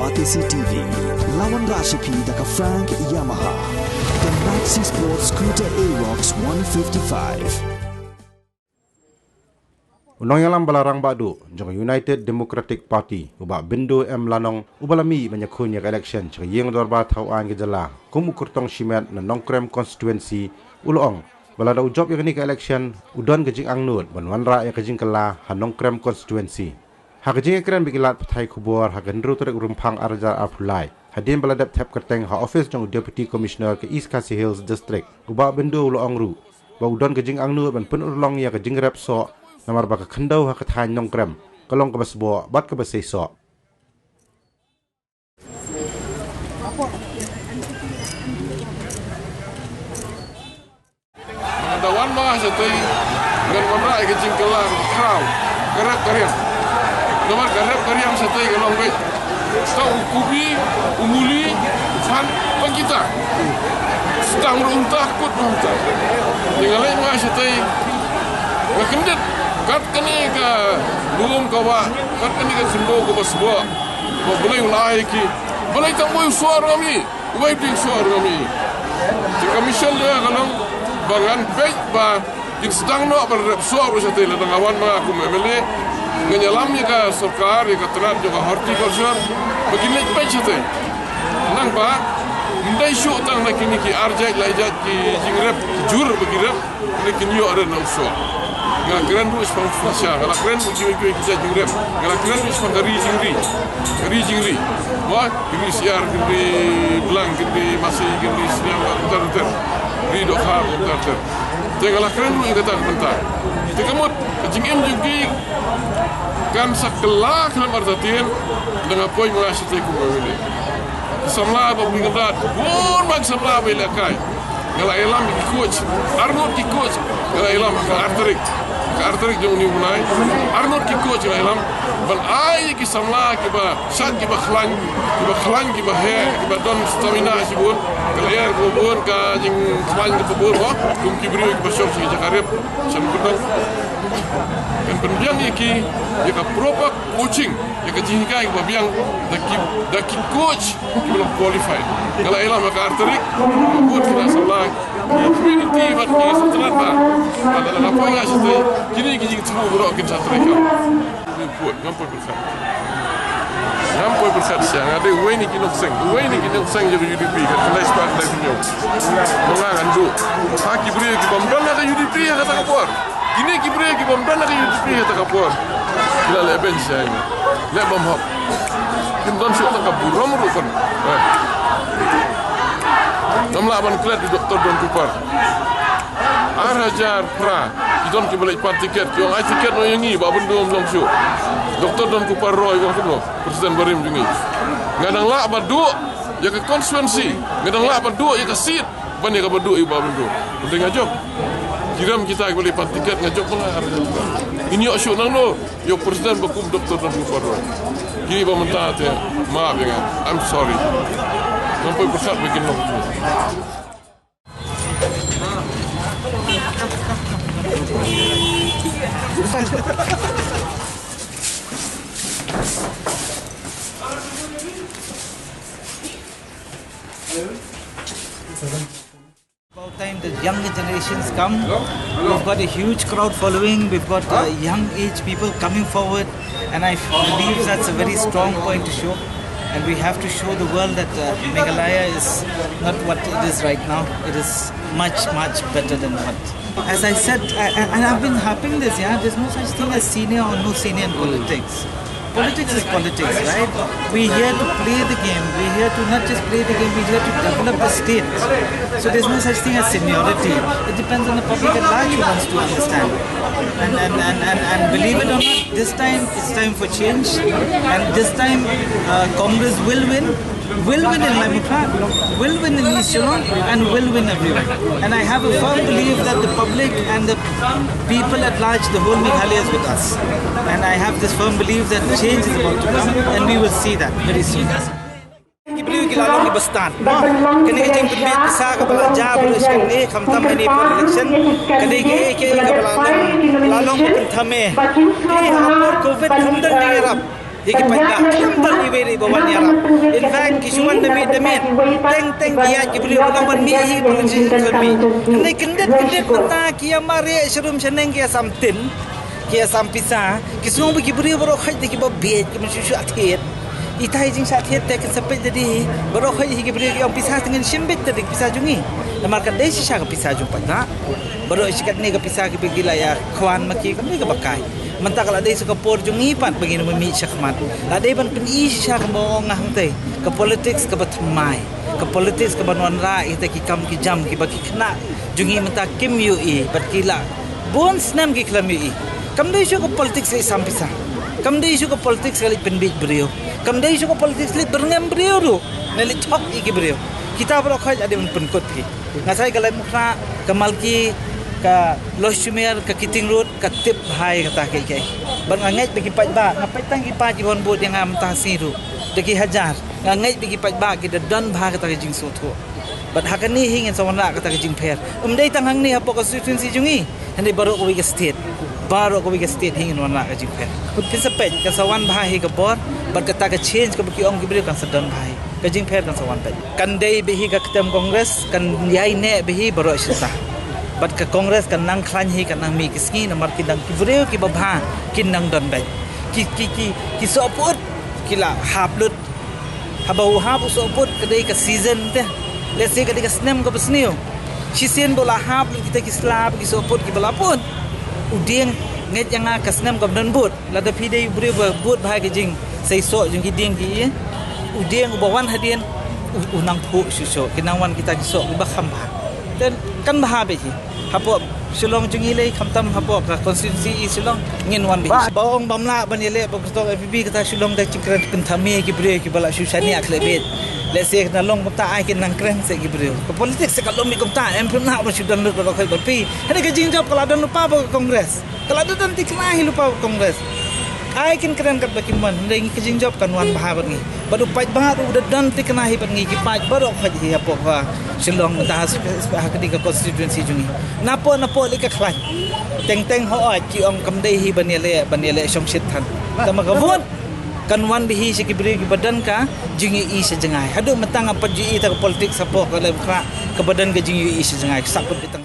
Batisi TV, lawan Rashipi daka Frank Yamaha, the Maxi Sports Scooter Aerox 155. Unang yalam balarang badu jong United Democratic Party ubak bindu lanong ubalami banyakunya election jong yeng dorba tauan gejala kumukurtong shimet na nongkrem constituency ulong balada ujob yang ni ke election udon gejing angnut banwanra ya gejing kala ha nongkrem constituency ha gejing ekran bigilat pathai kubor ha gendru terek rumpang arja afulai hadin baladap tap kerteng ha office jong deputy commissioner ke East Khasi Hills district ubak bindu ulong ru ba udon gejing angnut ban pun urlong ya gejing rep so namar baka khandau ha kathan nongkrem kalong ka basbo bat ka basay so dawan mga satay ganwan ra ke jingkelar kraw garap karyam nomor garap karyam satay kalong bay sta ukubi umuli fan pagita stang runtah kut runtah tinggalai mga satay gakendet kat kani ka belum kawa kat kani ka sindo ko basbo bo boleh ulai ki boleh tak boy suar kami boy ding suar kami di commission dia kalau bangan pej ba dik sedang no ber suar sa tele dangawan mga aku memele nganyalam ya ka sarkar ya ka terat juga horticulture begini pej sa nang ba ndai syu tang na kini ki arjai laijat ki jingrep jur begirap ni kini yo ada na suar Galakran tu ispan fasya, galakran uji kita jingrep, galakran ispan dari jingri, wah kini siar kini belang kini masih kini siang ter, kini dokar ter, jadi galakran tu kita tak bentar, jadi kamu jingem juga kan sekelah dalam artian dengan poin mengasih teku beli, semula bagi kedat, pun bagi semula beli kai, galak elam di coach, Arnold di coach, galak elam arterik. Arterik jong ni bunai Arnold ki coach elam ban ai ki samla ki ba sat ki ba khlan ki ba he ki ba don stamina si bun kalian ko bun ka jing khlan ki bun ba kum ki brio ki ba shop si jakarep sam kudang kan penbiang ki ka proper coaching ya ka jingkai ba biang da ki coach ki belum qualified kalau elam ka arterik bun kita samla community bat ki setrat ba ada apa yang asli kini kita semua berok kita terika. Ngampoi berkat siang ada wani kinok seng jadi UDP kat kelas pak dah punya. Mengangan tu. Haki beri ki bomdan ada UDP kata kapor. Kini ki beri ki bomdan ada UDP kata kapor. Kita leben siang. Lek bom hop. Kim don syuk tak buram rupan. Namla aban klet Dr. Don Kupar. Arajar pra idon ki balik part tiket ki ong ai tiket no yangi ba bendom long syu Dr. Don Kupar Roy ko kuno presiden barim jungi ngadang la ba du ya ke constituency ngadang la ba du ya ke seat ban ya ka ba du i ba bendo penting ajob kiram kita ki balik part tiket ngajob pula ini yo syu nang no yo presiden bakum Dr. Don Kupar Roy kini ba mentah te maaf ya I'm sorry sampai bersat bikin no About time the younger generations come. We've got a huge crowd following. We've got young age people coming forward, and I believe that's a very strong point to show. And we have to show the world that Meghalaya is not what it is right now. It is much better than what. As I said, and I've been harping this, there's no such thing as senior or no senior in politics. Politics is politics, right? We're here to play the game. We're here to not just play the game, we're here to develop the state. So there's no such thing as seniority. It depends on the public at large who wants to understand. And believe it or not, this time it's time for change. And this time Congress will win in Limeplan, will win in East Shillong, and will win everywhere. And I have a firm belief that the public and the people at large, the whole Meghalaya is with us. And I have this firm belief that change is about to come, and we will see that very soon. Ibrahim kilalong ibastan. Kani kajing pinbit pisa ka balanja bulus kani kamtam ini per election. Kani ke ka lalong pintame. Kani hapor COVID hamdan dingerap. Hiki pada kimbal iberi bawan yarap. In fact, kisuan demi teng dia kibri orang bermi hi polisi kami. Ini kendet kota kia mari serum seneng kia samtin. Kia sampisa, kisuan kibri baru khai de kiba bet kiba susu athet. Itai jing sathet tek sampai jadi baru khai kibri yang pisah dengan simbit tadi pisah jungi. Namar kadai sisa ke pisah jumpa tak. Baru isikat ni ke pisah ke gila ya kawan maki kami ke bakai. Mentah kalau ada sekapur jungi pat begini memi syakmat. Ada ban peni syak mo ngah teh ke politics ke batmai. Ke politics ke banuan ra ite ki kam ki jam ki baki kena jungi mentah kim ui berkila. Bon snam ki klam ui. Kam dei isu ke politics se sampisa. Kam dei isu ke politics kali penbit beliau. Kam dei isu ke politics li berngam beliau tu. Neli top iki beliau. Kita berokaj ada men penkot ki. Ngasai kalau mukna kemalki ka Los Sumer ka Kiting Road ka tip hai kata kai ban ngai bagi pat ba ngapai tang ki pa ki bon bot yang am ta siru deki hajar ngai bagi pat ba ki dan bha kata jing so tho ban hakani hingin sawana kata jing pher dei tang hang ni apo constituency jungi hande baru ko wiga state hingin wana ka jing pher kisapet ka sawan bha hi ka bor ban kata ka change ka baki ong ki bre kan sadan bhai ka jing pher kan sawan pet kan dei behi ka ketem kongres kan yai ne behi baru sisa Bat ke kongres kan nang klan hi kan nang mi kisni namar kidang kibreu ki babha kin nang don bai ki soput kila hablut habau habu soput kedai ke season teh lese kedai ke snem ke besniu sisen bola hab kita ki slab ki soput ki balapun udeng nget yang ka snem ke don but lada pidai breu but bhai ke jing sai so jing ki ding ki udeng bawan hadien unang pu suso kinangwan kita ki so ba khamba dan kan baha be hapo Shillong jungi lay kamtam hapo ka constituency Shillong ngin wan bi baong bamla banile pagsto FB kata Shillong da cikran kentame ki bre ki bala shushani aklebet lese na long mata ai kin nang kren se ki bre ko politics se kalom mi komta em puna ba shudan lu ko kai pi hene ka jingjap kala dan lupa ba kongres kala dan tiknahi lupa kongres ai kin kren kat baki man ngi ka jingjap kan wan bahabat ngi badu pait baru udah dan tiknahi bat ngi ki pait baru khaji hapo ka Shillong mentahas hakdi ka constituency jungi napo li ka khlan teng ho ki ong kam dei hi banele shong shit than tama ka vot kan wan bihi si kibri ki badan ka jungi i se jengai hadu metang apa ji ta politik sapo ka le ka badan ka jungi i se jengai sakut bitang